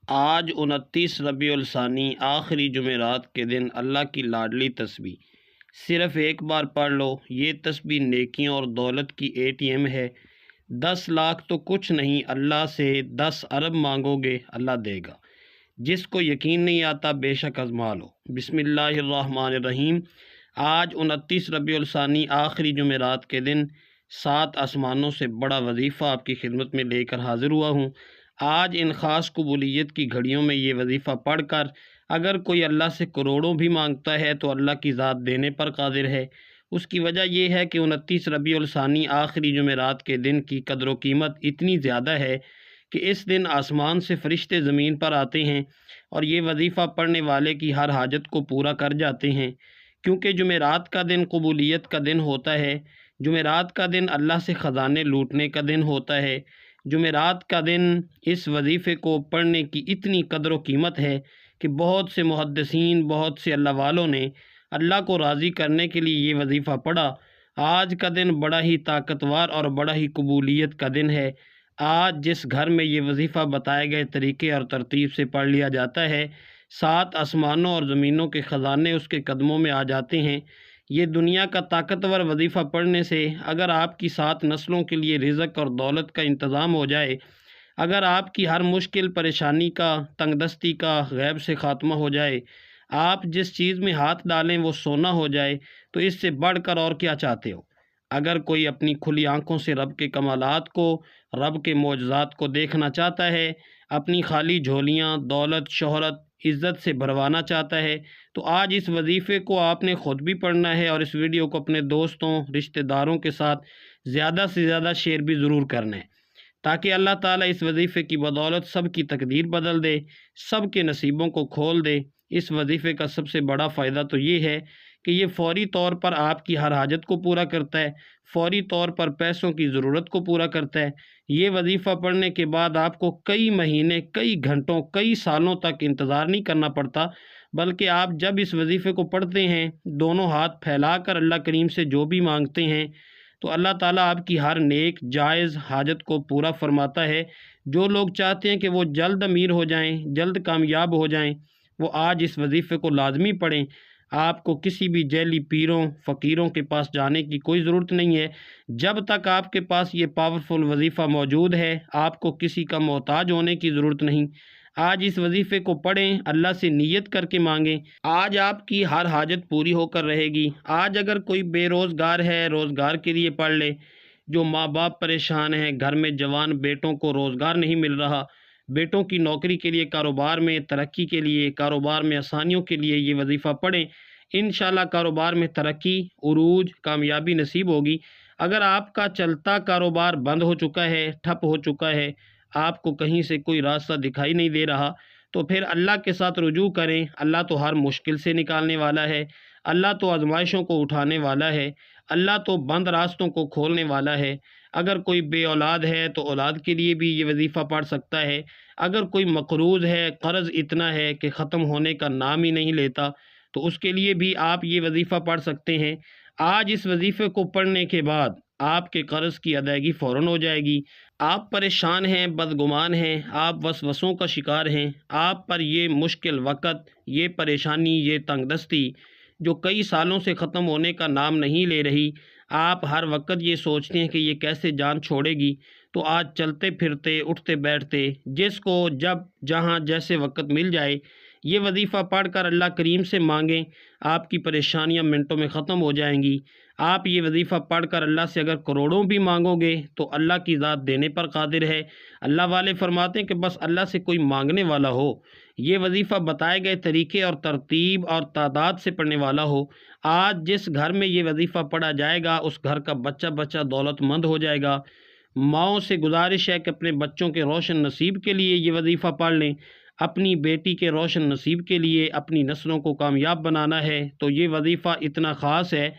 آج 29 ربیع الثانی آخری جمعرات کے دن اللہ کی لاڈلی تسبیح صرف ایک بار پڑھ لو۔ یہ تسبیح نیکیوں اور دولت کی ATM ہے۔ 10 لاکھ تو کچھ نہیں، اللہ سے 10 ارب مانگو گے اللہ دے گا۔ جس کو یقین نہیں آتا بے شک آزما لو۔ بسم اللہ الرحمن الرحیم۔ آج 29 ربیع الثانی آخری جمعرات کے دن 7 آسمانوں سے بڑا وظیفہ آپ کی خدمت میں لے کر حاضر ہوا ہوں۔ آج ان خاص قبولیت کی گھڑیوں میں یہ وظیفہ پڑھ کر اگر کوئی اللہ سے کروڑوں بھی مانگتا ہے تو اللہ کی ذات دینے پر قادر ہے۔ اس کی وجہ یہ ہے کہ 29 ربیع الثانی آخری جمعرات کے دن کی قدر و قیمت اتنی زیادہ ہے کہ اس دن آسمان سے فرشتے زمین پر آتے ہیں اور یہ وظیفہ پڑھنے والے کی ہر حاجت کو پورا کر جاتے ہیں، کیونکہ جمعرات کا دن قبولیت کا دن ہوتا ہے۔ جمعرات کا دن اللہ سے خزانے لوٹنے کا دن ہوتا ہے۔ جمعرات کا دن اس وظیفے کو پڑھنے کی اتنی قدر و قیمت ہے کہ بہت سے محدثین، بہت سے اللہ والوں نے اللہ کو راضی کرنے کے لیے یہ وظیفہ پڑھا۔ آج کا دن بڑا ہی طاقتور اور بڑا ہی قبولیت کا دن ہے۔ آج جس گھر میں یہ وظیفہ بتائے گئے طریقے اور ترتیب سے پڑھ لیا جاتا ہے، 7 آسمانوں اور زمینوں کے خزانے اس کے قدموں میں آ جاتے ہیں۔ یہ دنیا کا طاقتور وظیفہ پڑھنے سے اگر آپ کی 7 نسلوں کے لیے رزق اور دولت کا انتظام ہو جائے، اگر آپ کی ہر مشکل پریشانی کا، تنگ دستی کا غیب سے خاتمہ ہو جائے، آپ جس چیز میں ہاتھ ڈالیں وہ سونا ہو جائے، تو اس سے بڑھ کر اور کیا چاہتے ہو؟ اگر کوئی اپنی کھلی آنکھوں سے رب کے کمالات کو، رب کے معجزات کو دیکھنا چاہتا ہے، اپنی خالی جھولیاں دولت، شہرت، عزت سے بھروانا چاہتا ہے، تو آج اس وظیفے کو آپ نے خود بھی پڑھنا ہے اور اس ویڈیو کو اپنے دوستوں، رشتہ داروں کے ساتھ زیادہ سے زیادہ شیئر بھی ضرور کرنا ہے، تاکہ اللہ تعالیٰ اس وظیفے کی بدولت سب کی تقدیر بدل دے، سب کے نصیبوں کو کھول دے۔ اس وظیفے کا سب سے بڑا فائدہ تو یہ ہے کہ یہ فوری طور پر آپ کی ہر حاجت کو پورا کرتا ہے، فوری طور پر پیسوں کی ضرورت کو پورا کرتا ہے۔ یہ وظیفہ پڑھنے کے بعد آپ کو کئی مہینے، کئی گھنٹوں، کئی سالوں تک انتظار نہیں کرنا پڑتا، بلکہ آپ جب اس وظیفے کو پڑھتے ہیں، دونوں ہاتھ پھیلا کر اللہ کریم سے جو بھی مانگتے ہیں تو اللہ تعالیٰ آپ کی ہر نیک جائز حاجت کو پورا فرماتا ہے۔ جو لوگ چاہتے ہیں کہ وہ جلد امیر ہو جائیں، جلد کامیاب ہو جائیں، وہ آج اس وظیفے کو لازمی پڑھیں۔ آپ کو کسی بھی جیلی پیروں، فقیروں کے پاس جانے کی کوئی ضرورت نہیں ہے۔ جب تک آپ کے پاس یہ پاورفل وظیفہ موجود ہے، آپ کو کسی کا محتاج ہونے کی ضرورت نہیں۔ آج اس وظیفے کو پڑھیں، اللہ سے نیت کر کے مانگیں، آج آپ کی ہر حاجت پوری ہو کر رہے گی۔ آج اگر کوئی بے روزگار ہے، روزگار کے لیے پڑھ لے۔ جو ماں باپ پریشان ہیں، گھر میں جوان بیٹوں کو روزگار نہیں مل رہا، بیٹوں کی نوکری کے لیے، کاروبار میں ترقی کے لیے، کاروبار میں آسانیوں کے لیے یہ وظیفہ پڑھیں۔ انشاءاللہ کاروبار میں ترقی، عروج، کامیابی نصیب ہوگی۔ اگر آپ کا چلتا کاروبار بند ہو چکا ہے، ٹھپ ہو چکا ہے، آپ کو کہیں سے کوئی راستہ دکھائی نہیں دے رہا، تو پھر اللہ کے ساتھ رجوع کریں۔ اللہ تو ہر مشکل سے نکالنے والا ہے، اللہ تو آزمائشوں کو اٹھانے والا ہے، اللہ تو بند راستوں کو کھولنے والا ہے۔ اگر کوئی بے اولاد ہے تو اولاد کے لیے بھی یہ وظیفہ پڑھ سکتا ہے۔ اگر کوئی مقروض ہے، قرض اتنا ہے کہ ختم ہونے کا نام ہی نہیں لیتا، تو اس کے لیے بھی آپ یہ وظیفہ پڑھ سکتے ہیں۔ آج اس وظیفے کو پڑھنے کے بعد آپ کے قرض کی ادائیگی فوراً ہو جائے گی۔ آپ پریشان ہیں، بدگمان ہیں، آپ وسوسوں کا شکار ہیں، آپ پر یہ مشکل وقت، یہ پریشانی، یہ تنگ دستی جو کئی سالوں سے ختم ہونے کا نام نہیں لے رہی، آپ ہر وقت یہ سوچتے ہیں کہ یہ کیسے جان چھوڑے گی، تو آج چلتے پھرتے، اٹھتے بیٹھتے، جس کو جب جہاں جیسے وقت مل جائے، یہ وظیفہ پڑھ کر اللہ کریم سے مانگیں، آپ کی پریشانیاں منٹوں میں ختم ہو جائیں گی۔ آپ یہ وظیفہ پڑھ کر اللہ سے اگر کروڑوں بھی مانگو گے تو اللہ کی ذات دینے پر قادر ہے۔ اللہ والے فرماتے ہیں کہ بس اللہ سے کوئی مانگنے والا ہو، یہ وظیفہ بتائے گئے طریقے اور ترتیب اور تعداد سے پڑھنے والا ہو۔ آج جس گھر میں یہ وظیفہ پڑھا جائے گا، اس گھر کا بچہ بچہ دولت مند ہو جائے گا۔ ماؤں سے گزارش ہے کہ اپنے بچوں کے روشن نصیب کے لیے یہ وظیفہ پڑھ لیں، اپنی بیٹی کے روشن نصیب کے لیے، اپنی نسلوں کو کامیاب بنانا ہے تو یہ وظیفہ اتنا خاص ہے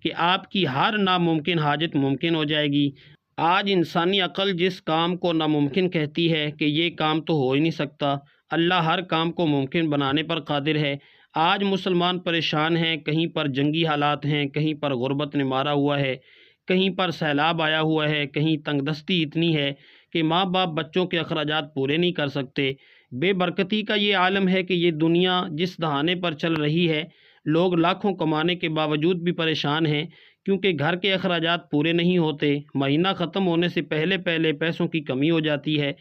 کہ آپ کی ہر ناممکن حاجت ممکن ہو جائے گی۔ آج انسانی عقل جس کام کو ناممکن کہتی ہے کہ یہ کام تو ہو ہی نہیں سکتا، اللہ ہر کام کو ممکن بنانے پر قادر ہے۔ آج مسلمان پریشان ہیں، کہیں پر جنگی حالات ہیں، کہیں پر غربت نے مارا ہوا ہے، کہیں پر سیلاب آیا ہوا ہے، کہیں تنگ دستی اتنی ہے کہ ماں باپ بچوں کے اخراجات پورے نہیں کر سکتے۔ بے برکتی کا یہ عالم ہے کہ یہ دنیا جس دہانے پر چل رہی ہے، لوگ لاکھوں کمانے کے باوجود بھی پریشان ہیں، کیونکہ گھر کے اخراجات پورے نہیں ہوتے، مہینہ ختم ہونے سے پہلے پہلے پیسوں کی کمی ہو جاتی ہے،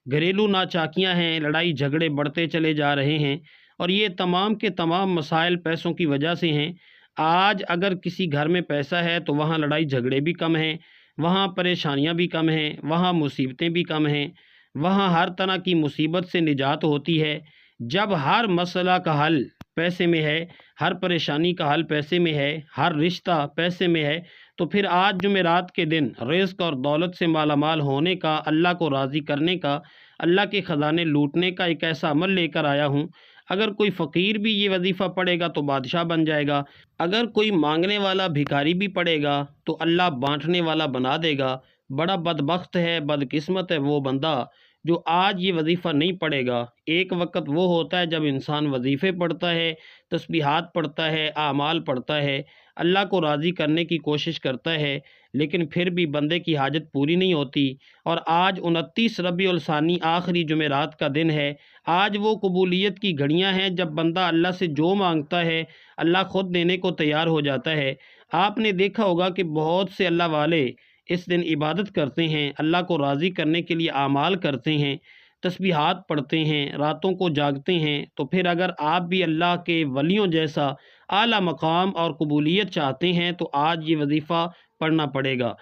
گھریلو ناچاکیاں ہیں، لڑائی جھگڑے بڑھتے چلے جا رہے ہیں، اور یہ تمام کے تمام مسائل پیسوں کی وجہ سے ہیں۔ آج اگر کسی گھر میں پیسہ ہے تو وہاں لڑائی جھگڑے بھی کم ہیں، وہاں پریشانیاں بھی کم ہیں، وہاں مصیبتیں بھی کم ہیں، وہاں ہر طرح کی مصیبت سے نجات ہوتی ہے۔ جب ہر مسئلہ کا حل پیسے میں ہے، ہر پریشانی کا حل پیسے میں ہے، ہر رشتہ پیسے میں ہے، تو پھر آج جمعرات کے دن رزق اور دولت سے مالا مال ہونے کا، اللہ کو راضی کرنے کا، اللہ کے خزانے لوٹنے کا ایک ایسا عمل لے کر آیا ہوں۔ اگر کوئی فقیر بھی یہ وظیفہ پڑھے گا تو بادشاہ بن جائے گا، اگر کوئی مانگنے والا بھکاری بھی پڑھے گا تو اللہ بانٹنے والا بنا دے گا۔ بڑا بدبخت ہے، بدقسمت ہے وہ بندہ جو آج یہ وظیفہ نہیں پڑھے گا۔ ایک وقت وہ ہوتا ہے جب انسان وظیفے پڑھتا ہے، تسبیحات پڑھتا ہے، اعمال پڑھتا ہے، اللہ کو راضی کرنے کی کوشش کرتا ہے، لیکن پھر بھی بندے کی حاجت پوری نہیں ہوتی۔ اور آج 29 ربیع الثانی آخری جمعرات کا دن ہے۔ آج وہ قبولیت کی گھڑیاں ہیں جب بندہ اللہ سے جو مانگتا ہے اللہ خود دینے کو تیار ہو جاتا ہے۔ آپ نے دیکھا ہوگا کہ بہت سے اللہ والے اس دن عبادت کرتے ہیں، اللہ کو راضی کرنے کے لیے اعمال کرتے ہیں، تسبیحات پڑھتے ہیں، راتوں کو جاگتے ہیں۔ تو پھر اگر آپ بھی اللہ کے ولیوں جیسا اعلیٰ مقام اور قبولیت چاہتے ہیں تو آج یہ وظیفہ پڑھنا پڑے گا۔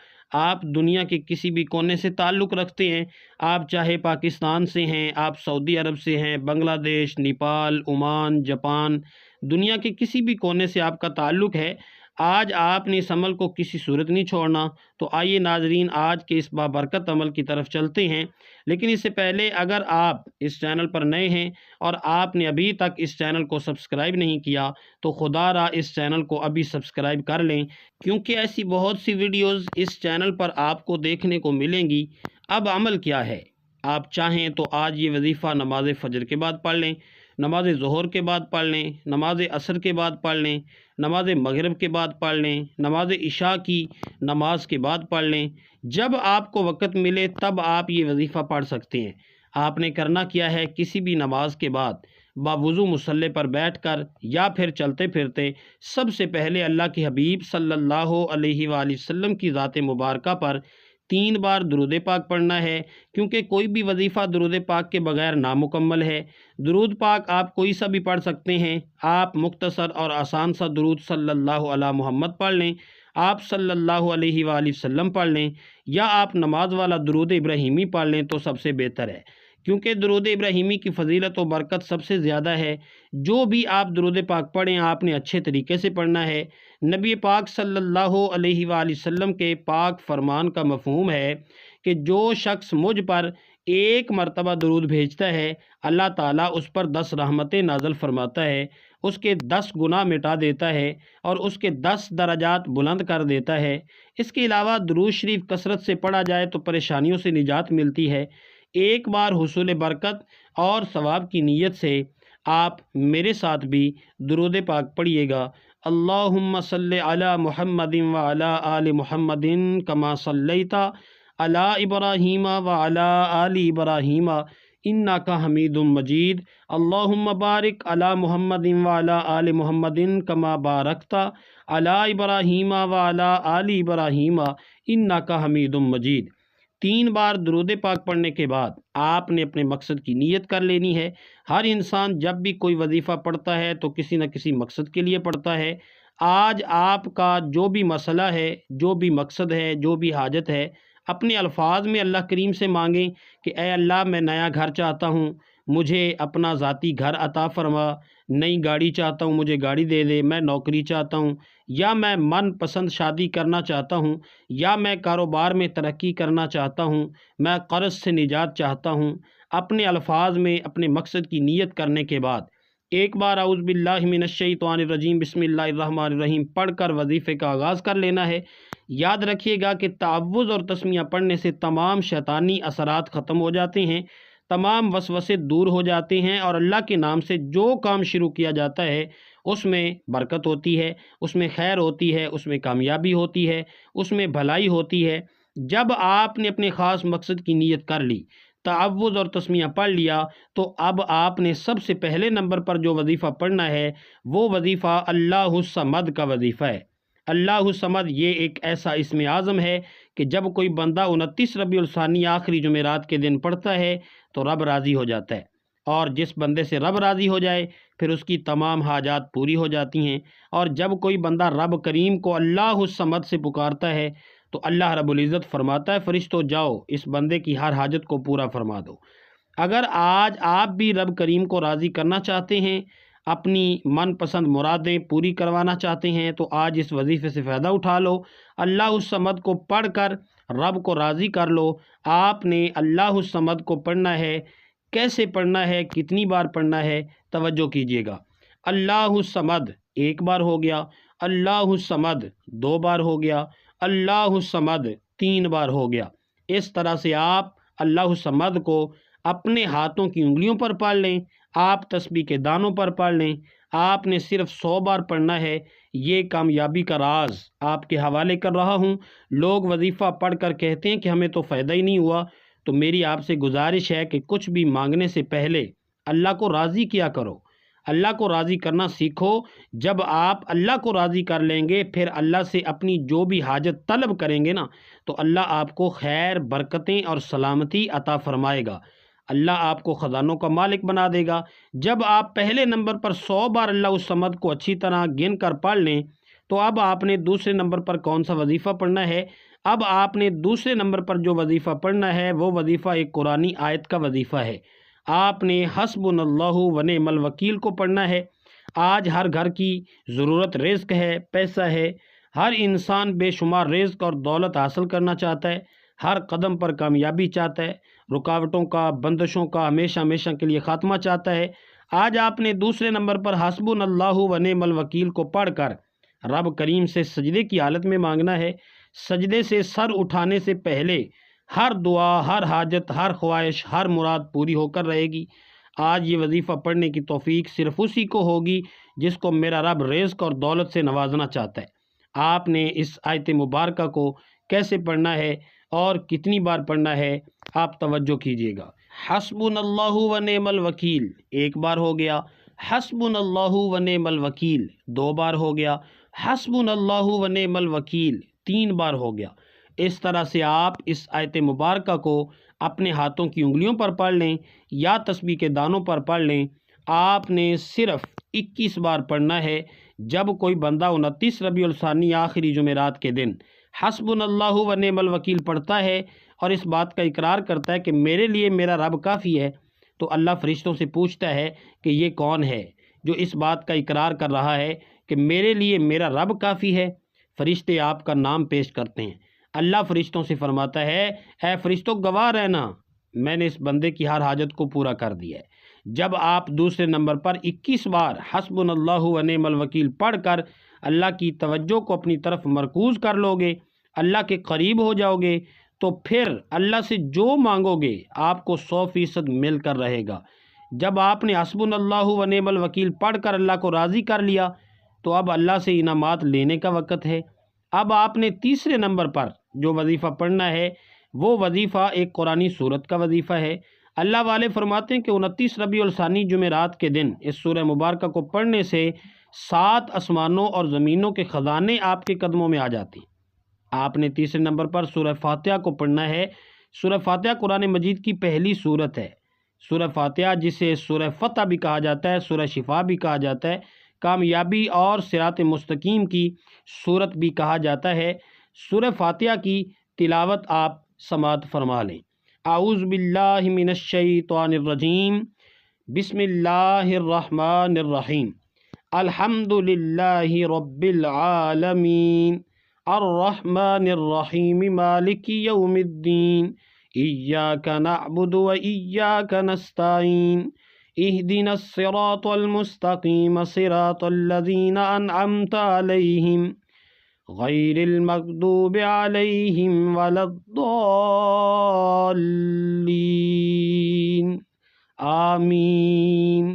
آپ دنیا کے کسی بھی کونے سے تعلق رکھتے ہیں، آپ چاہے پاکستان سے ہیں، آپ سعودی عرب سے ہیں، بنگلہ دیش، نیپال، عمان، جاپان، دنیا کے کسی بھی کونے سے آپ کا تعلق ہے، آج آپ نے اس عمل کو کسی صورت نہیں چھوڑنا۔ تو آئیے ناظرین، آج کے اس بابرکت عمل کی طرف چلتے ہیں، لیکن اس سے پہلے اگر آپ اس چینل پر نئے ہیں اور آپ نے ابھی تک اس چینل کو سبسکرائب نہیں کیا تو خدا را اس چینل کو ابھی سبسکرائب کر لیں، کیونکہ ایسی بہت سی ویڈیوز اس چینل پر آپ کو دیکھنے کو ملیں گی۔ اب عمل کیا ہے؟ آپ چاہیں تو آج یہ وظیفہ نماز فجر کے بعد پڑھ لیں، نماز ظہر کے بعد پڑھ لیں، نماز عصر کے بعد پڑھ لیں، نماز مغرب کے بعد پڑھ لیں، نماز عشاء کی نماز کے بعد پڑھ لیں۔ جب آپ کو وقت ملے تب آپ یہ وظیفہ پڑھ سکتے ہیں۔ آپ نے کرنا کیا ہے، کسی بھی نماز کے بعد باوضو مصلی پر بیٹھ کر یا پھر چلتے پھرتے سب سے پہلے اللہ کے حبیب صلی اللہ علیہ وآلہ وسلم کی ذات مبارکہ پر 3 بار درود پاک پڑھنا ہے، کیونکہ کوئی بھی وظیفہ درود پاک کے بغیر نامکمل ہے۔ درود پاک آپ کوئی سا بھی پڑھ سکتے ہیں، آپ مختصر اور آسان سا درود صلی اللہ علی محمد پڑھ لیں، آپ صلی اللہ علیہ وآلہ وسلم پڑھ لیں، یا آپ نماز والا درود ابراہیمی پڑھ لیں تو سب سے بہتر ہے، کیونکہ درود ابراہیمی کی فضیلت و برکت سب سے زیادہ ہے۔ جو بھی آپ درود پاک پڑھیں آپ نے اچھے طریقے سے پڑھنا ہے۔ نبی پاک صلی اللہ علیہ وآلہ وسلم کے پاک فرمان کا مفہوم ہے کہ جو شخص مجھ پر 1 مرتبہ درود بھیجتا ہے، اللہ تعالیٰ اس پر 10 رحمتیں نازل فرماتا ہے، اس کے 10 گناہ مٹا دیتا ہے اور اس کے 10 درجات بلند کر دیتا ہے۔ اس کے علاوہ درود شریف کثرت سے پڑھا جائے تو پریشانیوں سے نجات ملتی ہے۔ ایک بار حصول برکت اور ثواب کی نیت سے آپ میرے ساتھ بھی درود پاک پڑھیے گا۔ اللہم صلی علی محمد وعلی آل محمد کما صلیت علی ابراہیم وعلی آل ابراہیم انک حمید مجید۔ اللہم بارک علی محمد وعلی آل محمد کما بارکت علی ابراہیم وعلی آل ابراہیم انک حمید مجید۔ 3 بار درود پاک پڑھنے کے بعد آپ نے اپنے مقصد کی نیت کر لینی ہے۔ ہر انسان جب بھی کوئی وظیفہ پڑھتا ہے تو کسی نہ کسی مقصد کے لیے پڑھتا ہے۔ آج آپ کا جو بھی مسئلہ ہے، جو بھی مقصد ہے، جو بھی حاجت ہے، اپنے الفاظ میں اللہ کریم سے مانگیں کہ اے اللہ میں نیا گھر چاہتا ہوں، مجھے اپنا ذاتی گھر عطا فرما، نئی گاڑی چاہتا ہوں مجھے گاڑی دے دے، میں نوکری چاہتا ہوں، یا میں من پسند شادی کرنا چاہتا ہوں، یا میں کاروبار میں ترقی کرنا چاہتا ہوں، میں قرض سے نجات چاہتا ہوں۔ اپنے الفاظ میں اپنے مقصد کی نیت کرنے کے بعد ایک بار اعوذ باللہ من الشیطان الرجیم بسم اللہ الرحمن الرحیم پڑھ کر وظیفے کا آغاز کر لینا ہے۔ یاد رکھیے گا کہ تعوذ اور تسمیہ پڑھنے سے تمام شیطانی اثرات ختم ہو جاتے ہیں، تمام وسوسے دور ہو جاتے ہیں، اور اللہ کے نام سے جو کام شروع کیا جاتا ہے اس میں برکت ہوتی ہے، اس میں خیر ہوتی ہے، اس میں کامیابی ہوتی ہے، اس میں بھلائی ہوتی ہے۔ جب آپ نے اپنے خاص مقصد کی نیت کر لی تعوذ اور تسمیہ پڑھ لیا تو اب آپ نے سب سے پہلے نمبر پر جو وظیفہ پڑھنا ہے وہ وظیفہ اللہ الصمد کا وظیفہ ہے۔ اللہ الصمد یہ ایک ایسا اسم اعظم ہے کہ جب کوئی بندہ 29 ربیع الثانی آخری جمعرات کے دن پڑھتا ہے تو رب راضی ہو جاتا ہے، اور جس بندے سے رب راضی ہو جائے پھر اس کی تمام حاجات پوری ہو جاتی ہیں۔ اور جب کوئی بندہ رب کریم کو اللہ الصمد سے پکارتا ہے تو اللہ رب العزت فرماتا ہے فرشتو جاؤ اس بندے کی ہر حاجت کو پورا فرما دو۔ اگر آج آپ بھی رب کریم کو راضی کرنا چاہتے ہیں، اپنی من پسند مرادیں پوری کروانا چاہتے ہیں، تو آج اس وظیفے سے فائدہ اٹھا لو۔ اللہ الصمد کو پڑھ کر رب کو راضی کر لو۔ آپ نے اللہ الصمد کو پڑھنا ہے، کیسے پڑھنا ہے، کتنی بار پڑھنا ہے، توجہ کیجیے گا۔ اللہ الصمد ایک بار ہو گیا، اللہ الصمد 2 بار ہو گیا، اللہ الصمد 3 بار ہو گیا۔ اس طرح سے آپ اللہ الصمد کو اپنے ہاتھوں کی انگلیوں پر پڑھ لیں، آپ تسبیح کے دانوں پر پڑھ لیں۔ آپ نے صرف 100 بار پڑھنا ہے۔ یہ کامیابی کا راز آپ کے حوالے کر رہا ہوں۔ لوگ وظیفہ پڑھ کر کہتے ہیں کہ ہمیں تو فائدہ ہی نہیں ہوا، تو میری آپ سے گزارش ہے کہ کچھ بھی مانگنے سے پہلے اللہ کو راضی کیا کرو، اللہ کو راضی کرنا سیکھو۔ جب آپ اللہ کو راضی کر لیں گے پھر اللہ سے اپنی جو بھی حاجت طلب کریں گے نا تو اللہ آپ کو خیر، برکتیں اور سلامتی عطا فرمائے گا۔ اللہ آپ کو خزانوں کا مالک بنا دے گا۔ جب آپ پہلے نمبر پر 100 بار اللہ الصمد کو اچھی طرح گن کر پڑھ لیں تو اب آپ نے دوسرے نمبر پر کون سا وظیفہ پڑھنا ہے؟ اب آپ نے دوسرے نمبر پر جو وظیفہ پڑھنا ہے وہ وظیفہ ایک قرآنی آیت کا وظیفہ ہے۔ آپ نے حسبنا اللہ و نعم الوکیل کو پڑھنا ہے۔ آج ہر گھر کی ضرورت رزق ہے، پیسہ ہے، ہر انسان بے شمار رزق اور دولت حاصل کرنا چاہتا ہے، ہر قدم پر کامیابی چاہتا ہے، رکاوٹوں کا، بندشوں کا ہمیشہ ہمیشہ کے لیے خاتمہ چاہتا ہے۔ آج آپ نے دوسرے نمبر پر حسبنا اللہ و نعم الوکیل کو پڑھ کر رب کریم سے سجدے کی حالت میں مانگنا ہے۔ سجدے سے سر اٹھانے سے پہلے ہر دعا، ہر حاجت، ہر خواہش، ہر مراد پوری ہو کر رہے گی۔ آج یہ وظیفہ پڑھنے کی توفیق صرف اسی کو ہوگی جس کو میرا رب رزق اور دولت سے نوازنا چاہتا ہے۔ آپ نے اس آیت مبارکہ کو کیسے پڑھنا ہے اور کتنی بار پڑھنا ہے، آپ توجہ کیجیے گا۔ حسبنا اللہ و نعم الوکیل 1 بار ہو گیا، حسبنا اللہ و نعم الوکیل 2 بار ہو گیا، حسبنا اللہ و نعم الوکیل 3 بار ہو گیا۔ اس طرح سے آپ اس آیت مبارکہ کو اپنے ہاتھوں کی انگلیوں پر پڑھ لیں یا تسبیح کے دانوں پر پڑھ لیں۔ آپ نے صرف 21 بار پڑھنا ہے۔ جب کوئی بندہ 29 ربیع الثانی آخری جمعرات کے دن حسبنا اللہ و نعم الوکیل پڑھتا ہے اور اس بات کا اقرار کرتا ہے کہ میرے لیے میرا رب کافی ہے، تو اللہ فرشتوں سے پوچھتا ہے کہ یہ کون ہے جو اس بات کا اقرار کر رہا ہے کہ میرے لیے میرا رب کافی ہے؟ فرشتے آپ کا نام پیش کرتے ہیں۔ اللہ فرشتوں سے فرماتا ہے اے فرشتوں گواہ رہنا، میں نے اس بندے کی ہر حاجت کو پورا کر دیا ہے۔ جب آپ دوسرے نمبر پر 21 بار حسبنا اللہ و نعم الوکیل پڑھ کر اللہ کی توجہ کو اپنی طرف مرکوز کر لو گے، اللہ کے قریب ہو جاؤ گے، تو پھر اللہ سے جو مانگو گے آپ کو 100% مل کر رہے گا۔ جب آپ نے حسبنا اللہ و نعم الوکیل پڑھ کر اللہ کو راضی کر لیا تو اب اللہ سے انعامات لینے کا وقت ہے۔ اب آپ نے تیسرے نمبر پر جو وظیفہ پڑھنا ہے وہ وظیفہ ایک قرآنی سورت کا وظیفہ ہے۔ اللہ والے فرماتے ہیں کہ 29 ربیع الثانی جمعرات کے دن اس سورہ مبارکہ کو پڑھنے سے 7 آسمانوں اور زمینوں کے خزانے آپ کے قدموں میں آ جاتے ہیں۔ آپ نے تیسرے نمبر پر سورہ فاتحہ کو پڑھنا ہے۔ سورہ فاتحہ قرآن مجید کی پہلی سورت ہے۔ سورہ فاتحہ جسے سورہ فتح بھی کہا جاتا ہے، سورہ شفا بھی کہا جاتا ہے، کامیابی اور صراط مستقیم کی سورت بھی کہا جاتا ہے۔ سورہ فاتحہ کی تلاوت آپ سماعت فرما لیں۔ اعوذ باللہ من الشیطان الرجیم، بسم اللہ الرحمن الرحیم، الحمد للہ رب العالمین، الرحمن الرحیم، مالک یوم الدین، ایاک نعبد و ایاک نستعین، اہدنا الصراط المستقیم، صراط الذین انعمت علیہم، غیر المغضوب علیہم ولا الضالین، آمین۔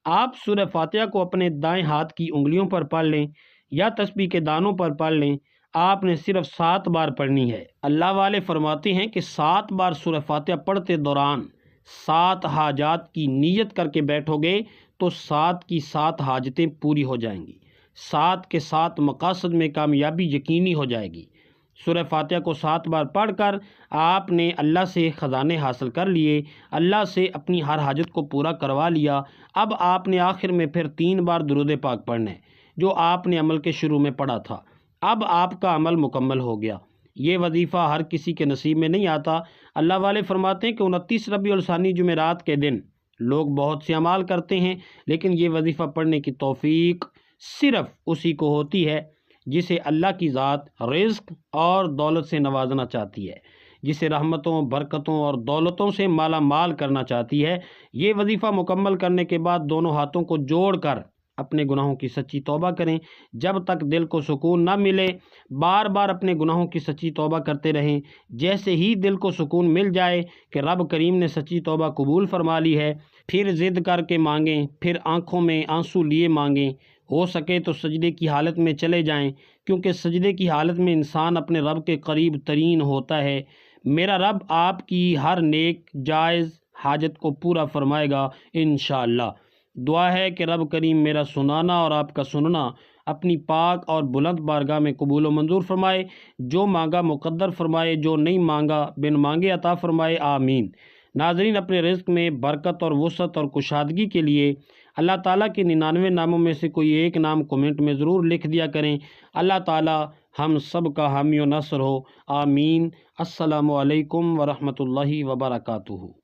آپ سورہ فاتحہ کو اپنے دائیں ہاتھ کی انگلیوں پر پڑھ لیں یا تسبیح کے دانوں پر پڑھ لیں۔ آپ نے صرف 7 بار پڑھنی ہے۔ اللہ والے فرماتے ہیں کہ 7 بار سورہ فاتحہ پڑھتے دوران 7 حاجات کی نیت کر کے بیٹھو گے تو 7 کی 7 حاجتیں پوری ہو جائیں گی، 7 کے 7 مقاصد میں کامیابی یقینی ہو جائے گی۔ سورہ فاتحہ کو 7 بار پڑھ کر آپ نے اللہ سے خزانے حاصل کر لیے، اللہ سے اپنی ہر حاجت کو پورا کروا لیا۔ اب آپ نے آخر میں پھر 3 بار درود پاک پڑھنا ہے جو آپ نے عمل کے شروع میں پڑھا تھا۔ اب آپ کا عمل مکمل ہو گیا۔ یہ وظیفہ ہر کسی کے نصیب میں نہیں آتا۔ اللہ والے فرماتے ہیں کہ 29 ربیع الثانی جمعرات کے دن لوگ بہت سے اعمال کرتے ہیں، لیکن یہ وظیفہ پڑھنے کی توفیق صرف اسی کو ہوتی ہے جسے اللہ کی ذات رزق اور دولت سے نوازنا چاہتی ہے، جسے رحمتوں، برکتوں اور دولتوں سے مالا مال کرنا چاہتی ہے۔ یہ وظیفہ مکمل کرنے کے بعد دونوں ہاتھوں کو جوڑ کر اپنے گناہوں کی سچی توبہ کریں۔ جب تک دل کو سکون نہ ملے بار بار اپنے گناہوں کی سچی توبہ کرتے رہیں۔ جیسے ہی دل کو سکون مل جائے کہ رب کریم نے سچی توبہ قبول فرما لی ہے، پھر ضد کر کے مانگیں، پھر آنکھوں میں آنسو لیے مانگیں۔ ہو سکے تو سجدے کی حالت میں چلے جائیں، کیونکہ سجدے کی حالت میں انسان اپنے رب کے قریب ترین ہوتا ہے۔ میرا رب آپ کی ہر نیک جائز حاجت کو پورا فرمائے گا انشاءاللہ۔ دعا ہے کہ رب کریم میرا سنانا اور آپ کا سننا اپنی پاک اور بلند بارگاہ میں قبول و منظور فرمائے۔ جو مانگا مقدر فرمائے، جو نہیں مانگا بن مانگے عطا فرمائے، آمین۔ ناظرین، اپنے رزق میں برکت اور وسعت اور کشادگی کے لیے اللہ تعالیٰ کے 99 ناموں میں سے کوئی ایک نام کومنٹ میں ضرور لکھ دیا کریں۔ اللہ تعالیٰ ہم سب کا حامی و ناصر ہو، آمین۔ السلام علیکم ورحمۃ اللہ وبرکاتہ۔